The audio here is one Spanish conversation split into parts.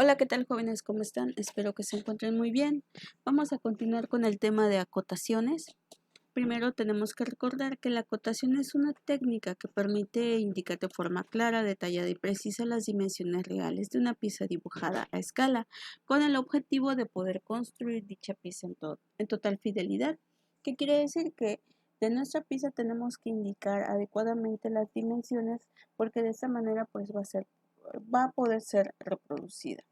Hola, ¿qué tal jóvenes? ¿Cómo están? Espero que se encuentren muy bien. Vamos a continuar con el tema de acotaciones. Primero tenemos que recordar que la acotación es una técnica que permite indicar de forma clara, detallada y precisa las dimensiones reales de una pieza dibujada a escala, con el objetivo de poder construir dicha pieza en total fidelidad. ¿Qué quiere decir? Que de nuestra pieza tenemos que indicar adecuadamente las dimensiones porque de esta manera pues va a poder ser reproducida.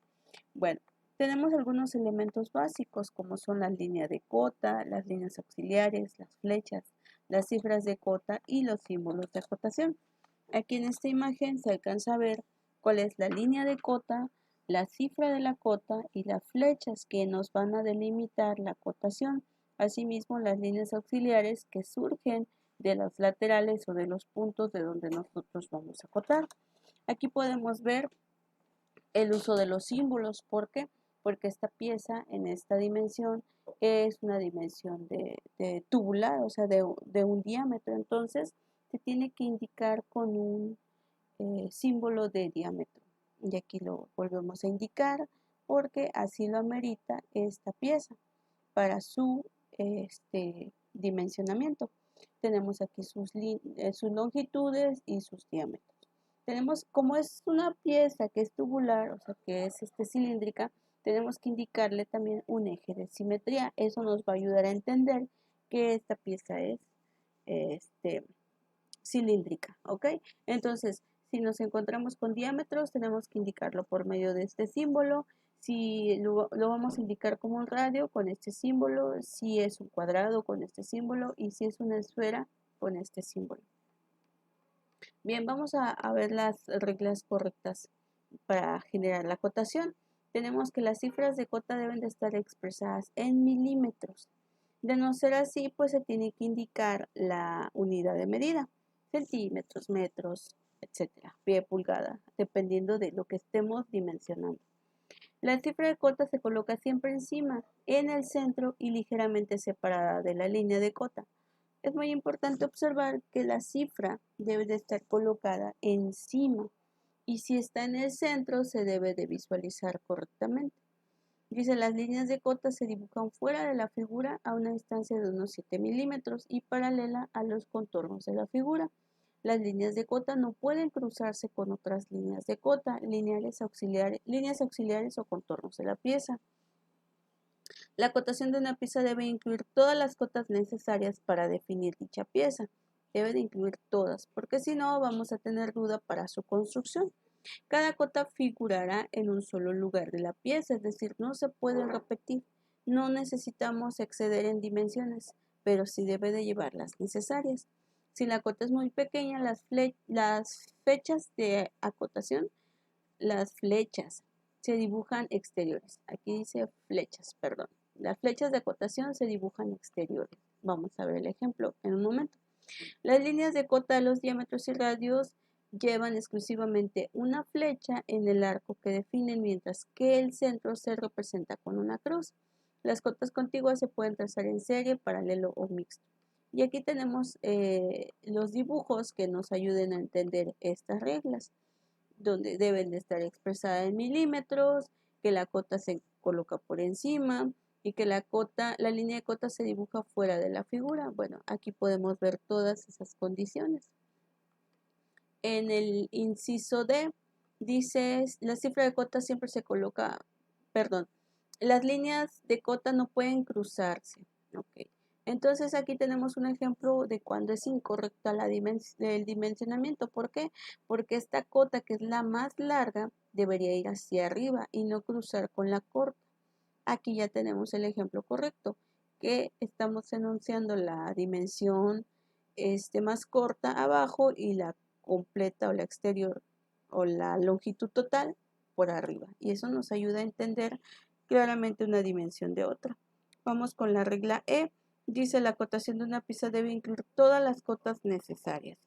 Bueno, tenemos algunos elementos básicos como son las líneas de cota, las líneas auxiliares, las flechas, las cifras de cota y los símbolos de acotación. Aquí en esta imagen se alcanza a ver cuál es la línea de cota, la cifra de la cota y las flechas que nos van a delimitar la acotación. Asimismo, las líneas auxiliares que surgen de los laterales o de los puntos de donde nosotros vamos a acotar. Aquí podemos ver el uso de los símbolos. ¿Por qué? Porque esta pieza en esta dimensión es una dimensión de tubular, o sea, de un diámetro. Entonces, se tiene que indicar con un símbolo de diámetro. Y aquí lo volvemos a indicar porque así lo amerita esta pieza para su dimensionamiento. Tenemos aquí sus longitudes y sus diámetros. Tenemos, como es una pieza que es tubular, o sea que es cilíndrica, tenemos que indicarle también un eje de simetría. Eso nos va a ayudar a entender que esta pieza es este, cilíndrica, ¿ok? Entonces, si nos encontramos con diámetros, tenemos que indicarlo por medio de este símbolo. Si lo vamos a indicar como un radio, con este símbolo. Si es un cuadrado, con este símbolo. Y si es una esfera, con este símbolo. Bien, vamos a ver las reglas correctas para generar la cotación. Tenemos que las cifras de cota deben de estar expresadas en milímetros. De no ser así, pues se tiene que indicar la unidad de medida, centímetros, metros, etcétera, pie, pulgada, dependiendo de lo que estemos dimensionando. La cifra de cota se coloca siempre encima, en el centro y ligeramente separada de la línea de cota. Es muy importante observar que la cifra debe de estar colocada encima y si está en el centro se debe de visualizar correctamente. Dice, las líneas de cota se dibujan fuera de la figura a una distancia de unos 7 milímetros y paralela a los contornos de la figura. Las líneas de cota no pueden cruzarse con otras líneas de cota, líneas auxiliares o contornos de la pieza. La acotación de una pieza debe incluir todas las cotas necesarias para definir dicha pieza. Debe de incluir todas, porque si no vamos a tener duda para su construcción. Cada cota figurará en un solo lugar de la pieza, es decir, no se puede repetir. No necesitamos exceder en dimensiones, pero sí debe de llevar las necesarias. Si la cota es muy pequeña, las fechas de acotación, las flechas, se dibujan exteriores. Aquí dice flechas, perdón. Las flechas de acotación se dibujan exteriores. Vamos a ver el ejemplo en un momento. Las líneas de cota de los diámetros y radios llevan exclusivamente una flecha en el arco que definen, mientras que el centro se representa con una cruz. Las cotas contiguas se pueden trazar en serie, paralelo o mixto. Y aquí tenemos los dibujos que nos ayuden a entender estas reglas, donde deben de estar expresadas en milímetros, que la cota se coloca por encima y que la línea de cota se dibuja fuera de la figura. Bueno, aquí podemos ver todas esas condiciones. En el inciso D dice, la cifra de cota siempre se coloca, perdón, las líneas de cota no pueden cruzarse. Ok. Entonces aquí tenemos un ejemplo de cuando es incorrecta el dimensionamiento. ¿Por qué? Porque esta cota, que es la más larga, debería ir hacia arriba y no cruzar con la corta. Aquí ya tenemos el ejemplo correcto, que estamos enunciando la dimensión más corta abajo y la completa o la exterior o la longitud total por arriba. Y eso nos ayuda a entender claramente una dimensión de otra. Vamos con la regla E. Dice, la acotación de una pieza debe incluir todas las cotas necesarias.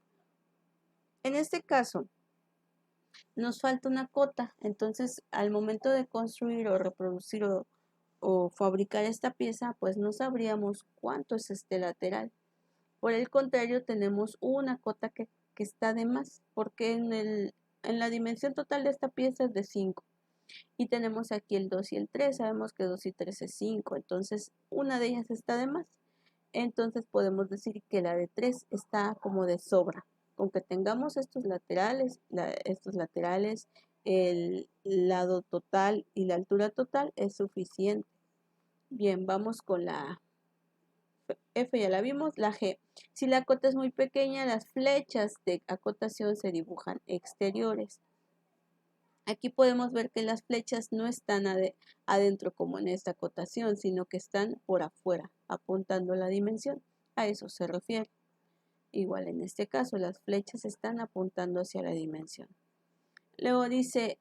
En este caso, nos falta una cota. Entonces, al momento de construir o reproducir o fabricar esta pieza, pues no sabríamos cuánto es este lateral. Por el contrario, tenemos una cota que está de más, porque en la dimensión total de esta pieza es de 5. Y tenemos aquí el 2 y el 3, sabemos que 2 y 3 es 5, entonces una de ellas está de más. Entonces podemos decir que la de 3 está como de sobra. Con que tengamos estos laterales, el lado total y la altura total es suficiente. Bien, vamos con la F, ya la vimos. La G. Si la cota es muy pequeña, las flechas de acotación se dibujan exteriores. Aquí podemos ver que las flechas no están adentro como en esta acotación, sino que están por afuera, apuntando la dimensión. A eso se refiere. Igual en este caso, las flechas están apuntando hacia la dimensión. Luego dice,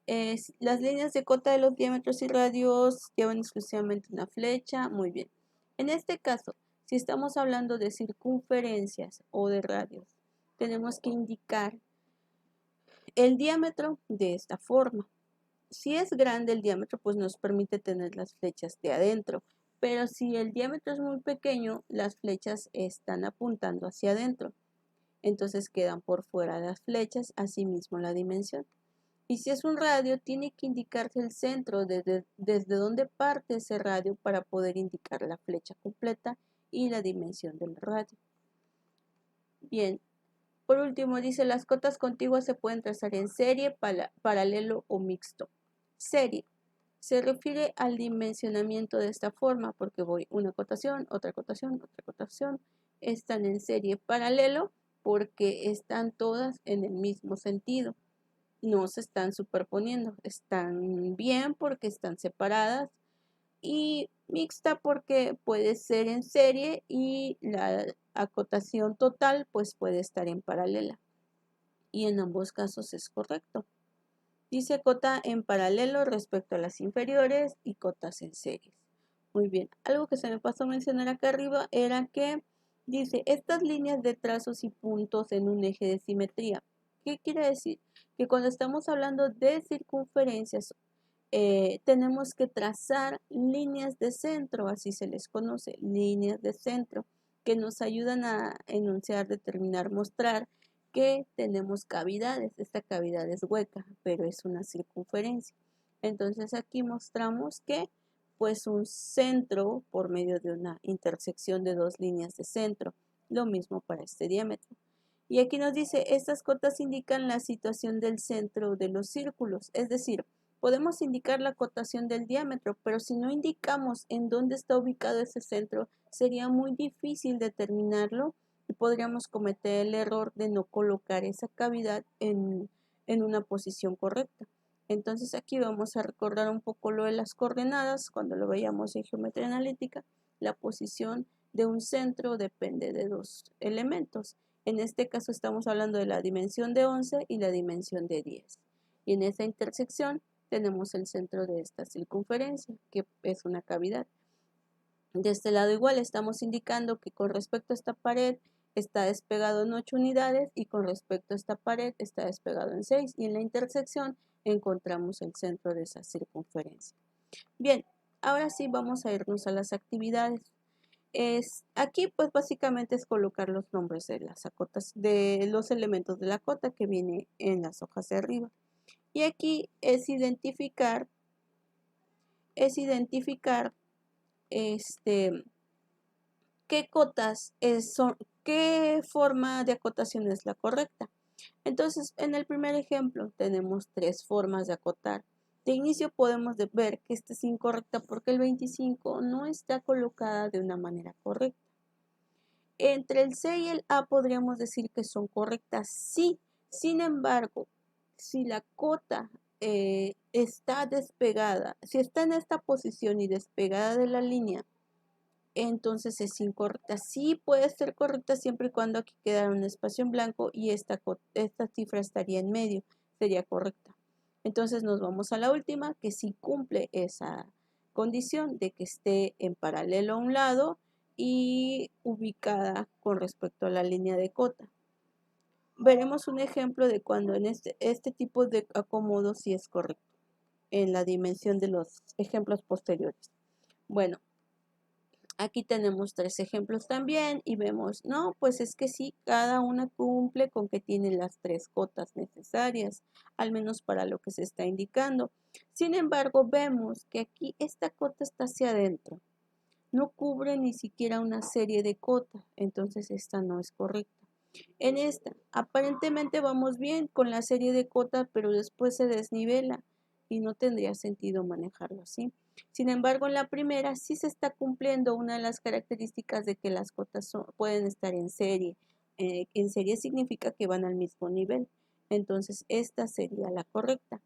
las líneas de cota de los diámetros y radios llevan exclusivamente una flecha. Muy bien. En este caso, si estamos hablando de circunferencias o de radios, tenemos que indicar el diámetro de esta forma. Si es grande el diámetro, pues nos permite tener las flechas de adentro. Pero si el diámetro es muy pequeño, las flechas están apuntando hacia adentro. Entonces quedan por fuera las flechas, asimismo la dimensión. Y si es un radio, tiene que indicarse el centro desde donde parte ese radio para poder indicar la flecha completa y la dimensión del radio. Bien, por último dice, las cotas contiguas se pueden trazar en serie, paralelo o mixto. Serie se refiere al dimensionamiento de esta forma, porque voy una cotación, otra cotación, otra cotación, están en serie. Paralelo porque están todas en el mismo sentido, no se están superponiendo, están bien porque están separadas, y mixta porque puede ser en serie y la acotación total pues puede estar en paralela, y en ambos casos es correcto. Dice cota en paralelo respecto a las inferiores y cotas en series. Muy bien, algo que se me pasó a mencionar acá arriba era que dice estas líneas de trazos y puntos en un eje de simetría. ¿Qué quiere decir? Que cuando estamos hablando de circunferencias, tenemos que trazar líneas de centro, así se les conoce, líneas de centro, que nos ayudan a enunciar, determinar, mostrar que tenemos cavidades. Esta cavidad es hueca, pero es una circunferencia. Entonces aquí mostramos que pues un centro por medio de una intersección de dos líneas de centro. Lo mismo para este diámetro. Y aquí nos dice, estas cotas indican la situación del centro de los círculos, es decir, podemos indicar la cotación del diámetro, pero si no indicamos en dónde está ubicado ese centro, sería muy difícil determinarlo y podríamos cometer el error de no colocar esa cavidad en una posición correcta. Entonces aquí vamos a recordar un poco lo de las coordenadas. Cuando lo veíamos en geometría analítica, la posición de un centro depende de dos elementos. En este caso estamos hablando de la dimensión de 11 y la dimensión de 10. Y en esa intersección tenemos el centro de esta circunferencia, que es una cavidad. De este lado igual estamos indicando que con respecto a esta pared está despegado en 8 unidades y con respecto a esta pared está despegado en 6, y en la intersección encontramos el centro de esa circunferencia. Bien, ahora sí vamos a irnos a las actividades. Aquí pues básicamente es colocar los nombres de las acotas, de los elementos de la cota que viene en las hojas de arriba. Y aquí es identificar qué cotas son, qué forma de acotación es la correcta. Entonces, en el primer ejemplo tenemos tres formas de acotar. De inicio podemos ver que esta es incorrecta porque el 25 no está colocada de una manera correcta. Entre el C y el A podríamos decir que son correctas, sí. Sin embargo, si la cota está despegada, si está en esta posición y despegada de la línea, entonces es incorrecta. Sí puede ser correcta siempre y cuando aquí quedara un espacio en blanco y esta cifra estaría en medio, sería correcta. Entonces nos vamos a la última, que sí cumple esa condición de que esté en paralelo a un lado y ubicada con respecto a la línea de cota. Veremos un ejemplo de cuando en este tipo de acomodo sí es correcto, en la dimensión de los ejemplos posteriores. Bueno, Aquí tenemos 3 ejemplos también y vemos, no, pues es que sí, cada una cumple con que tiene las 3 cotas necesarias, al menos para lo que se está indicando. Sin embargo, vemos que aquí esta cota está hacia adentro, no cubre ni siquiera una serie de cotas, entonces esta no es correcta. En esta, aparentemente vamos bien con la serie de cotas, pero después se desnivela y no tendría sentido manejarlo así. Sin embargo, en la primera sí se está cumpliendo una de las características de que las cotas pueden estar en serie. En serie significa que van al mismo nivel. Entonces, esta sería la correcta.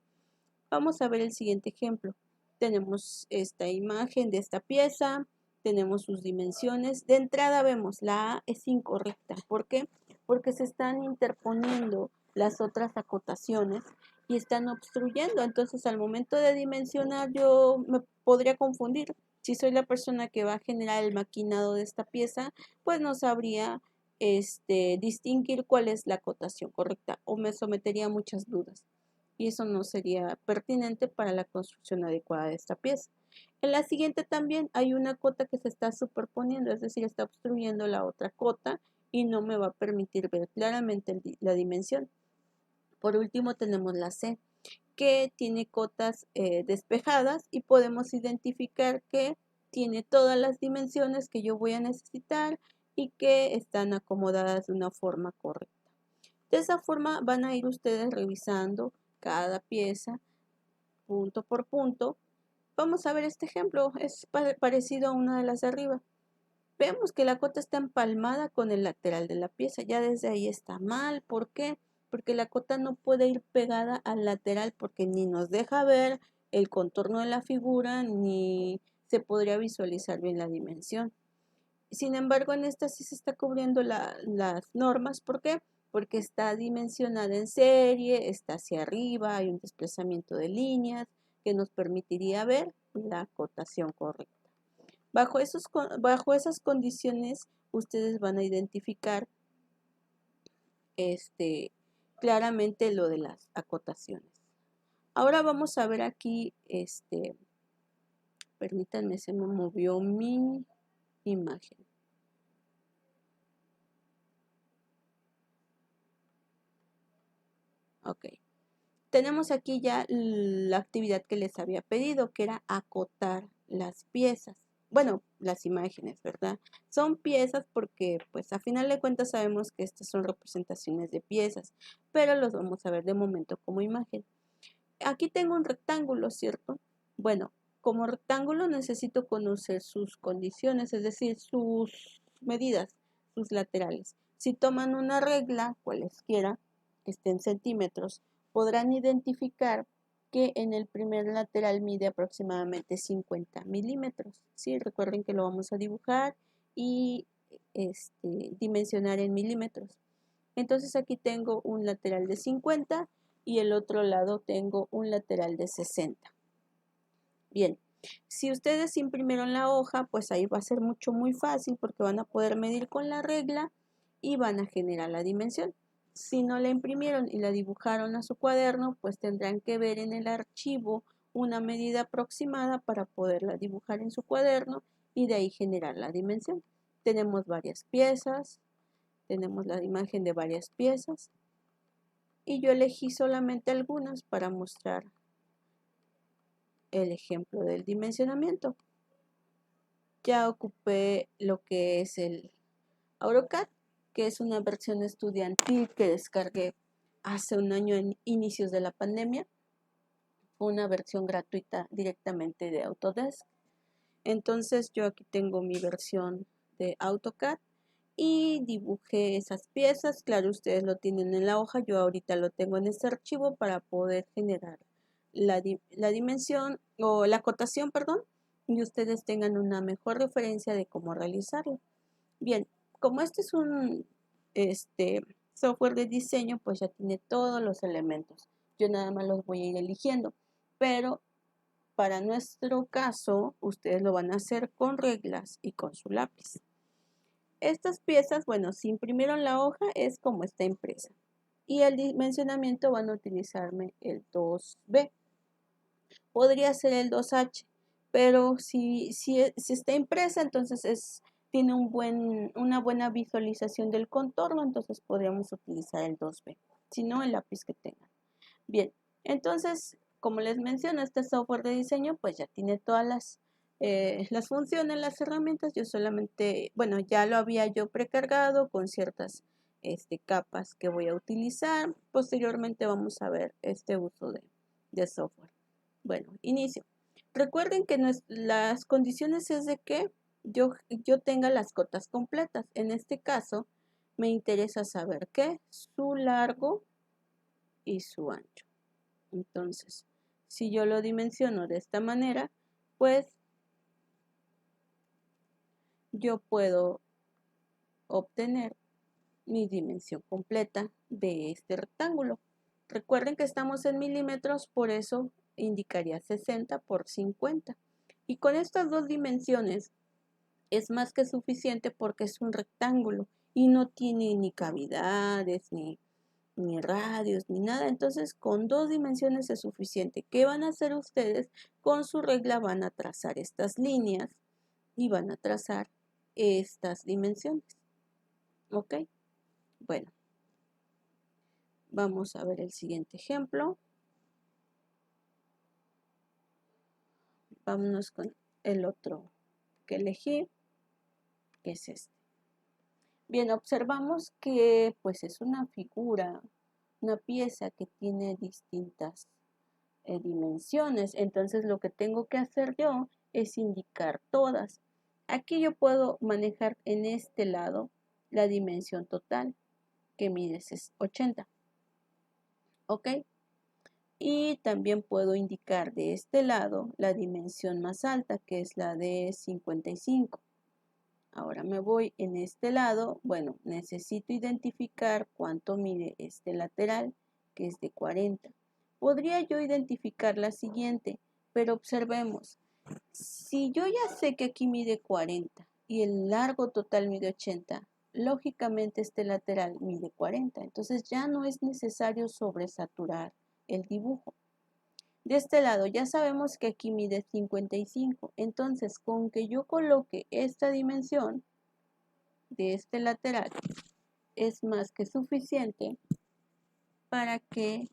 Vamos a ver el siguiente ejemplo. Tenemos esta imagen de esta pieza, tenemos sus dimensiones. De entrada vemos la A es incorrecta. ¿Por qué? Porque se están interponiendo las otras acotaciones y están obstruyendo. Entonces, al momento de dimensionar, yo me podría confundir. Si soy la persona que va a generar el maquinado de esta pieza, pues no sabría distinguir cuál es la acotación correcta o me sometería a muchas dudas y eso no sería pertinente para la construcción adecuada de esta pieza. En la siguiente también hay una cota que se está superponiendo, es decir, está obstruyendo la otra cota y no me va a permitir ver claramente la dimensión. Por último tenemos la C, que tiene cotas despejadas y podemos identificar que tiene todas las dimensiones que yo voy a necesitar y que están acomodadas de una forma correcta. De esa forma van a ir ustedes revisando cada pieza punto por punto. Vamos a ver este ejemplo, es parecido a una de las de arriba. Vemos que la cota está empalmada con el lateral de la pieza, ya desde ahí está mal. ¿Por qué? Porque la cota no puede ir pegada al lateral porque ni nos deja ver el contorno de la figura ni se podría visualizar bien la dimensión. Sin embargo, en esta sí se está cubriendo las normas. ¿Por qué? Porque está dimensionada en serie, está hacia arriba, hay un desplazamiento de líneas que nos permitiría ver la cotación correcta. Bajo esas condiciones, ustedes van a identificar claramente lo de las acotaciones. Ahora vamos a ver aquí, permítanme, se me movió mi imagen. Ok. Tenemos aquí ya la actividad que les había pedido, que era acotar las piezas. Bueno, las imágenes, ¿verdad? Son piezas porque, pues, a final de cuentas sabemos que estas son representaciones de piezas, pero los vamos a ver de momento como imagen. Aquí tengo un rectángulo, ¿cierto? Bueno, como rectángulo necesito conocer sus condiciones, es decir, sus medidas, sus laterales. Si toman una regla, cualesquiera, que esté en centímetros, podrán identificar que en el primer lateral mide aproximadamente 50 milímetros. ¿Sí? Recuerden que lo vamos a dibujar y dimensionar en milímetros. Entonces aquí tengo un lateral de 50 y el otro lado tengo un lateral de 60. Bien, si ustedes imprimieron la hoja, pues ahí va a ser muy fácil porque van a poder medir con la regla y van a generar la dimensión. Si no la imprimieron y la dibujaron a su cuaderno, pues tendrán que ver en el archivo una medida aproximada para poderla dibujar en su cuaderno y de ahí generar la dimensión. Tenemos varias piezas, tenemos la imagen de varias piezas y yo elegí solamente algunas para mostrar el ejemplo del dimensionamiento. Ya ocupé lo que es el AutoCAD, que es una versión estudiantil que descargué hace un año en inicios de la pandemia. Fue una versión gratuita directamente de Autodesk. Entonces yo aquí tengo mi versión de AutoCAD y dibujé esas piezas. Claro, ustedes lo tienen en la hoja, yo ahorita lo tengo en este archivo para poder generar la dimensión o la acotación, perdón, y ustedes tengan una mejor referencia de cómo realizarlo. Bien, como este es un software de diseño, pues ya tiene todos los elementos. Yo nada más los voy a ir eligiendo, pero para nuestro caso, ustedes lo van a hacer con reglas y con su lápiz. Estas piezas, bueno, si imprimieron la hoja es como está impresa. Y el dimensionamiento van a utilizarme el 2B. Podría ser el 2H, pero si está impresa, entonces tiene una buena visualización del contorno, entonces podríamos utilizar el 2B, si no el lápiz que tengan. Bien, entonces, como les menciono, este software de diseño pues ya tiene todas las funciones, las herramientas. Yo solamente, bueno, ya lo había yo precargado con ciertas capas que voy a utilizar. Posteriormente vamos a ver este uso de software. Bueno, inicio. Recuerden que las condiciones es de que yo tenga las cotas completas. En este caso, me interesa saber qué, su largo y su ancho. Entonces, si yo lo dimensiono de esta manera, pues yo puedo obtener mi dimensión completa de este rectángulo. Recuerden que estamos en milímetros, por eso indicaría 60 por 50. Y con estas dos dimensiones es más que suficiente porque es un rectángulo y no tiene ni cavidades, ni radios, ni nada. Entonces, con dos dimensiones es suficiente. ¿Qué van a hacer ustedes? Con su regla van a trazar estas líneas y van a trazar estas dimensiones. ¿Ok? Bueno, vamos a ver el siguiente ejemplo. Vámonos con el otro que elegí, que es este. Bien, observamos que pues es una figura, una pieza que tiene distintas dimensiones. Entonces lo que tengo que hacer yo es indicar todas. Aquí yo puedo manejar en este lado la dimensión total, que mide 80. ¿Ok? Y también puedo indicar de este lado la dimensión más alta, que es la de 55. Ahora me voy en este lado. Bueno, necesito identificar cuánto mide este lateral, que es de 40. Podría yo identificar la siguiente, pero observemos. Si yo ya sé que aquí mide 40 y el largo total mide 80, lógicamente este lateral mide 40. Entonces ya no es necesario sobresaturar el dibujo. De este lado ya sabemos que aquí mide 55. Entonces con que yo coloque esta dimensión de este lateral es más que suficiente para que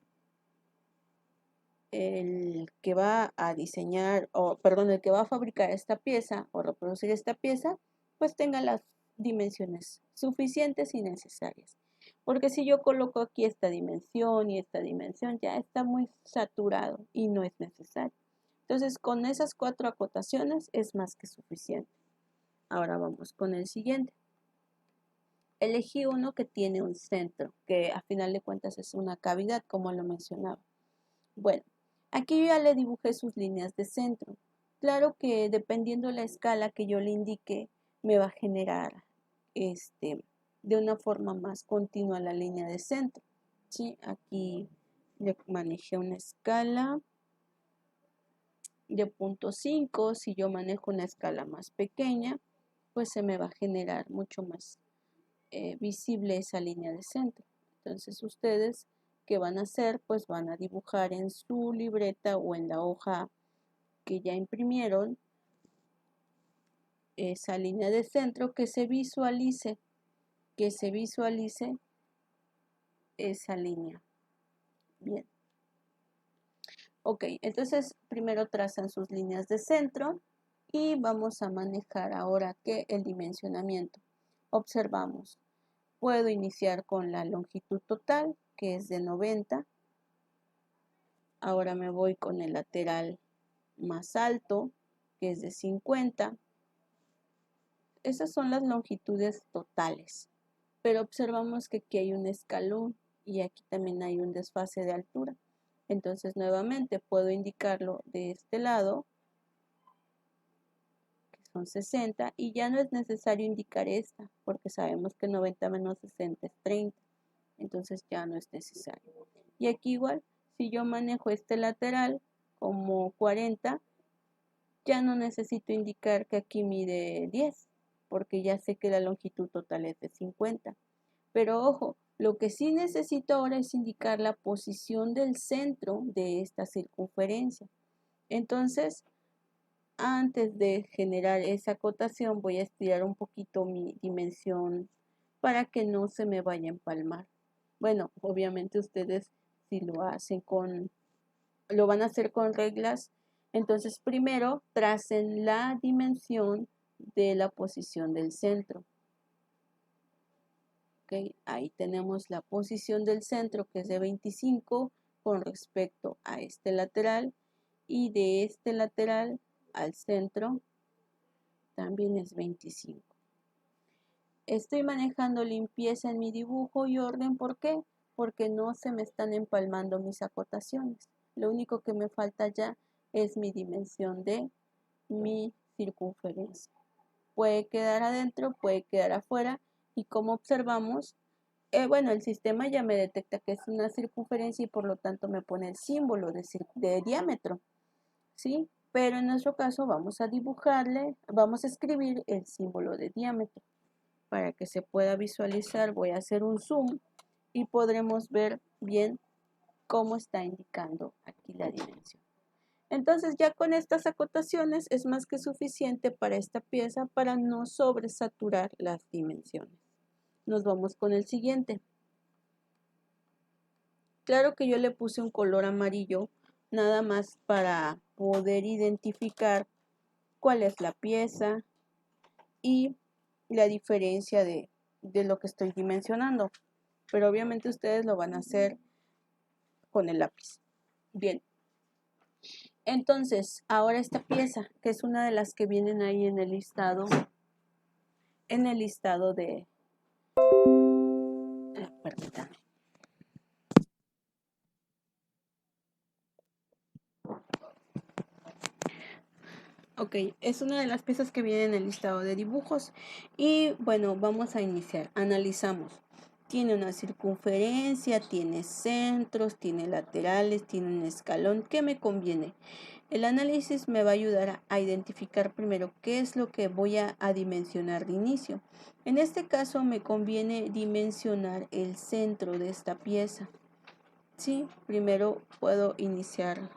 el que va a diseñar, o perdón, el que va a fabricar esta pieza o reproducir esta pieza, pues tenga las dimensiones suficientes y necesarias. Porque si yo coloco aquí esta dimensión y esta dimensión, ya está muy saturado y no es necesario. Entonces, con esas 4 acotaciones es más que suficiente. Ahora vamos con el siguiente. Elegí uno que tiene un centro, que a final de cuentas es una cavidad, como lo mencionaba. Bueno, aquí yo ya le dibujé sus líneas de centro. Claro que dependiendo la escala que yo le indique, me va a generar de una forma más continua la línea de centro. ¿Sí? Aquí le manejé una escala de 0.5. Si yo manejo una escala más pequeña, pues se me va a generar mucho más visible esa línea de centro. Entonces ustedes, ¿qué van a hacer? Pues van a dibujar en su libreta o en la hoja que ya imprimieron esa línea de centro, que se visualice esa línea. Bien. Ok, entonces primero trazan sus líneas de centro y vamos a manejar ahora que el dimensionamiento. Observamos. Puedo iniciar con la longitud total, que es de 90. Ahora me voy con el lateral más alto, que es de 50. Esas son las longitudes totales. Pero observamos que aquí hay un escalón y aquí también hay un desfase de altura. Entonces nuevamente puedo indicarlo de este lado, que son 60, y ya no es necesario indicar esta, porque sabemos que 90 menos 60 es 30. Entonces ya no es necesario. Y aquí igual, si yo manejo este lateral como 40, ya no necesito indicar que aquí mide 10, porque ya sé que la longitud total es de 50. Pero ojo, lo que sí necesito ahora es indicar la posición del centro de esta circunferencia. Entonces, antes de generar esa acotación voy a estirar un poquito mi dimensión para que no se me vaya a empalmar. Bueno, obviamente ustedes si lo hacen lo van a hacer con reglas, entonces primero tracen la dimensión de la posición del centro. Okay, ahí tenemos la posición del centro que es de 25 con respecto a este lateral, y de este lateral al centro también es 25. Estoy manejando limpieza en mi dibujo y orden. ¿Por qué? Porque no se me están empalmando mis acotaciones. Lo único que me falta ya es mi dimensión de mi circunferencia. Puede quedar adentro, puede quedar afuera, y como observamos, bueno, el sistema ya me detecta que es una circunferencia y por lo tanto me pone el símbolo de diámetro, ¿sí? Pero en nuestro caso vamos a dibujarle, vamos a escribir el símbolo de diámetro. Para que se pueda visualizar voy a hacer un zoom y podremos ver bien cómo está indicando aquí la dimensión. Entonces ya con estas acotaciones es más que suficiente para esta pieza para no sobresaturar las dimensiones. Nos vamos con el siguiente. Claro que yo le puse un color amarillo nada más para poder identificar cuál es la pieza y la diferencia de lo que estoy dimensionando. Pero obviamente ustedes lo van a hacer con el lápiz. Bien. Entonces, ahora esta pieza, que es una de las que vienen ahí en el listado de... permítanme. Ok, es una de las piezas que viene en el listado de dibujos. Y bueno, vamos a iniciar. Analizamos. Tiene una circunferencia, tiene centros, tiene laterales, tiene un escalón. ¿Qué me conviene? El análisis me va a ayudar a identificar primero qué es lo que voy a dimensionar de inicio. En este caso me conviene dimensionar el centro de esta pieza. Sí, primero puedo iniciar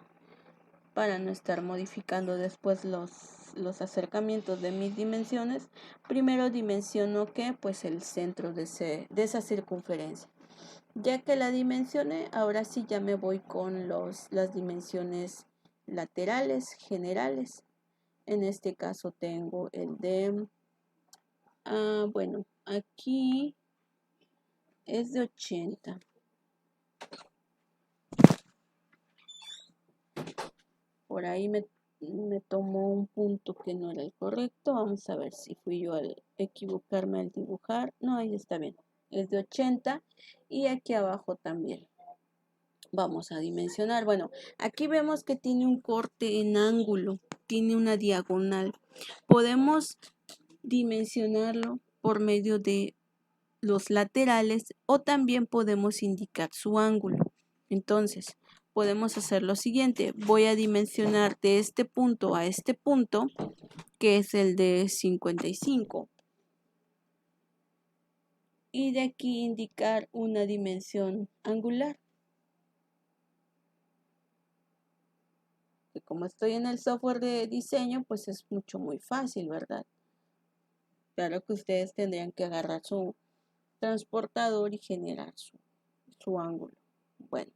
para no estar modificando después los acercamientos de mis dimensiones. Primero dimensiono que pues el centro de esa circunferencia. Ya que la dimensioné, ahora sí ya me voy con las dimensiones laterales generales. En este caso tengo el de, bueno, aquí es de 80. Por ahí me tomó un punto que no era el correcto. Vamos a ver si fui yo al equivocarme al dibujar. No, ahí está bien. Es de 80 y aquí abajo también. Vamos a dimensionar. Bueno, aquí vemos que tiene un corte en ángulo, tiene una diagonal. Podemos dimensionarlo por medio de los laterales o también podemos indicar su ángulo. Entonces, podemos hacer lo siguiente. Voy a dimensionar de este punto a este punto, que es el de 55. Y de aquí indicar una dimensión angular. Que como estoy en el software de diseño, pues es muy fácil, ¿verdad? Claro que ustedes tendrían que agarrar su transportador y generar su ángulo. Bueno,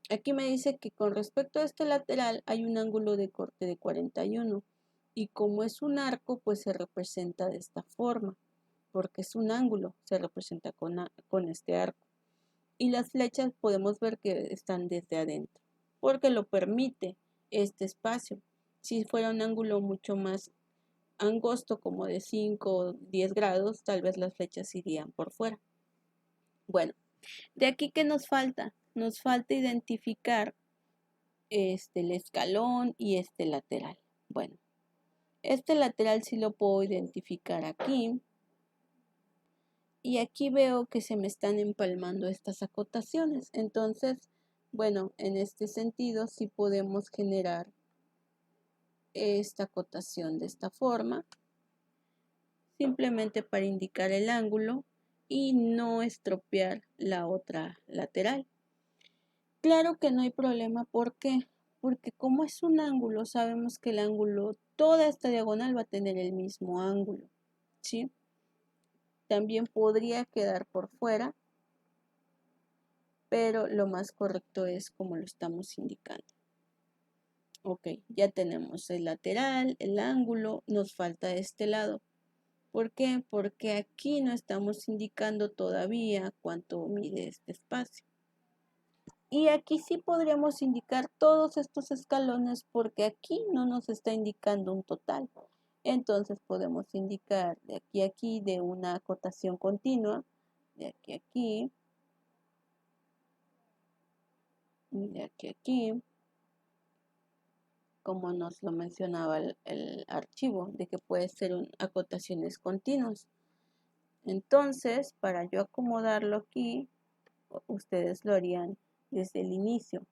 aquí me dice que con respecto a este lateral hay un ángulo de corte de 41 y como es un arco, pues se representa de esta forma, porque es un ángulo, se representa con este arco. Y las flechas podemos ver que están desde adentro, porque lo permite este espacio. Si fuera un ángulo mucho más angosto, como de 5 o 10 grados, tal vez las flechas irían por fuera. Bueno, de aquí, ¿qué nos falta? Nos falta identificar el escalón y este lateral. Bueno, este lateral sí lo puedo identificar aquí. Y aquí veo que se me están empalmando estas acotaciones. Entonces, bueno, en este sentido sí podemos generar esta acotación de esta forma, simplemente para indicar el ángulo y no estropear la otra lateral. Claro que no hay problema, ¿por qué? Porque como es un ángulo, sabemos que el ángulo, toda esta diagonal va a tener el mismo ángulo, ¿sí? También podría quedar por fuera, pero lo más correcto es como lo estamos indicando. Ok, ya tenemos el lateral, el ángulo, nos falta este lado. ¿Por qué? Porque aquí no estamos indicando todavía cuánto mide este espacio. Y aquí sí podríamos indicar todos estos escalones porque aquí no nos está indicando un total. Entonces podemos indicar de aquí a aquí de una acotación continua, de aquí a aquí, y de aquí a aquí, como nos lo mencionaba el archivo, de que puede ser acotaciones continuas. Entonces, para yo acomodarlo aquí, ustedes lo harían desde el inicio,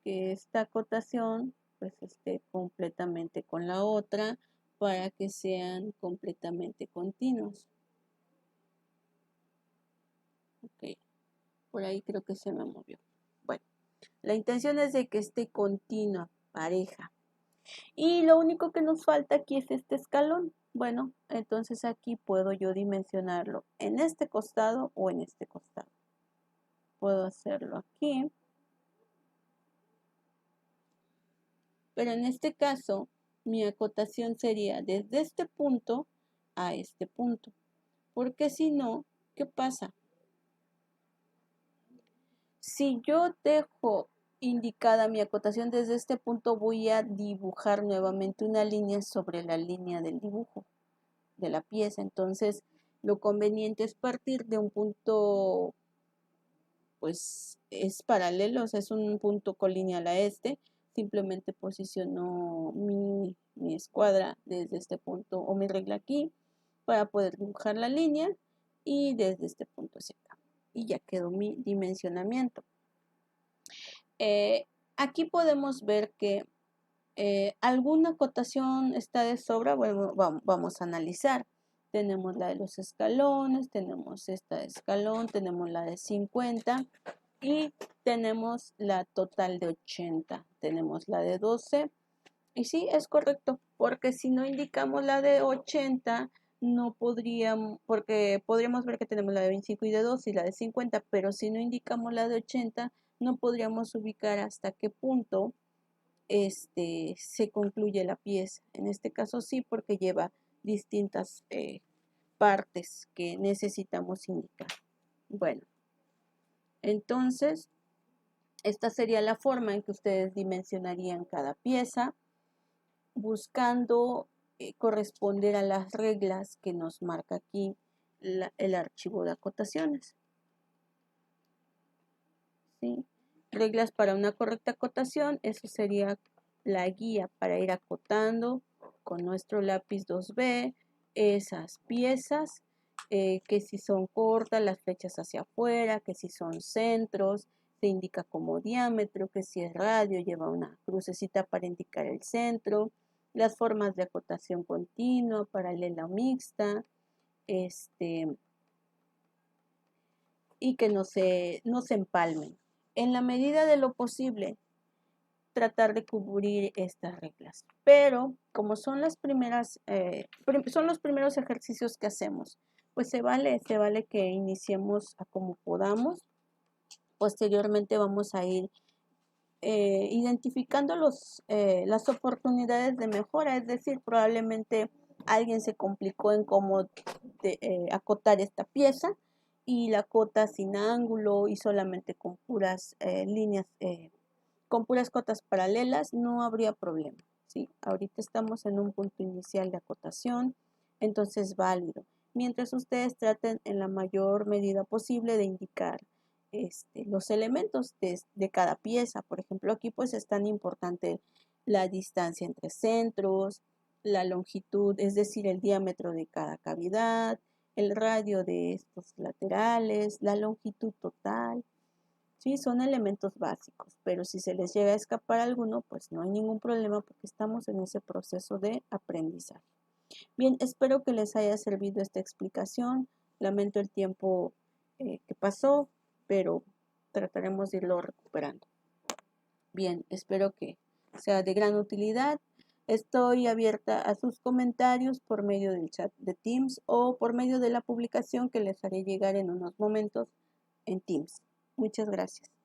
que esta acotación pues esté completamente con la otra para que sean completamente continuos. Ok, por ahí creo que se me movió. Bueno, la intención es de que esté continua, pareja. Y lo único que nos falta aquí es este escalón. Bueno, entonces aquí puedo yo dimensionarlo en este costado o en este costado. Puedo hacerlo aquí. Pero en este caso, mi acotación sería desde este punto a este punto. Porque si no, ¿qué pasa? Si yo dejo indicada mi acotación desde este punto, voy a dibujar nuevamente una línea sobre la línea del dibujo de la pieza. Entonces, lo conveniente es partir de un punto, pues es paralelo, o sea, es un punto colineal a este. Simplemente posiciono mi escuadra desde este punto o mi regla aquí para poder dibujar la línea y desde este punto hacia acá. Y ya quedó mi dimensionamiento. Aquí podemos ver que alguna acotación está de sobra. Bueno, vamos a analizar. Tenemos la de los escalones, tenemos esta de escalón, tenemos la de 50 y tenemos la total de 80. Tenemos la de 12 y sí, es correcto, porque si no indicamos la de 80, no podríamos, porque podríamos ver que tenemos la de 25 y de 12 y la de 50, pero si no indicamos la de 80, no podríamos ubicar hasta qué punto se concluye la pieza. En este caso sí, porque lleva distintas partes que necesitamos indicar. Bueno, entonces, esta sería la forma en que ustedes dimensionarían cada pieza, buscando corresponder a las reglas que nos marca aquí el archivo de acotaciones. ¿Sí? Reglas para una correcta acotación, eso sería la guía para ir acotando con nuestro lápiz 2B esas piezas, que si son cortas, las flechas hacia afuera, que si son centros, se indica como diámetro, que si es radio, lleva una crucecita para indicar el centro, las formas de acotación continua, paralela o mixta, y que no se empalmen. En la medida de lo posible, tratar de cubrir estas reglas. Pero como son las primeras, son los primeros ejercicios que hacemos, pues se vale que iniciemos a como podamos. Posteriormente vamos a ir identificando las oportunidades de mejora, es decir, probablemente alguien se complicó en cómo acotar esta pieza y la acota sin ángulo y solamente con puras líneas, con puras cotas paralelas, no habría problema. ¿Sí? Ahorita estamos en un punto inicial de acotación, entonces válido. Mientras ustedes traten en la mayor medida posible de indicar los elementos de cada pieza. Por ejemplo, aquí pues es tan importante la distancia entre centros, la longitud, es decir, el diámetro de cada cavidad, el radio de estos laterales, la longitud total. Sí, son elementos básicos, pero si se les llega a escapar alguno, pues no hay ningún problema porque estamos en ese proceso de aprendizaje. Bien, espero que les haya servido esta explicación. Lamento el tiempo que pasó, pero trataremos de irlo recuperando. Bien, espero que sea de gran utilidad. Estoy abierta a sus comentarios por medio del chat de Teams o por medio de la publicación que les haré llegar en unos momentos en Teams. Muchas gracias.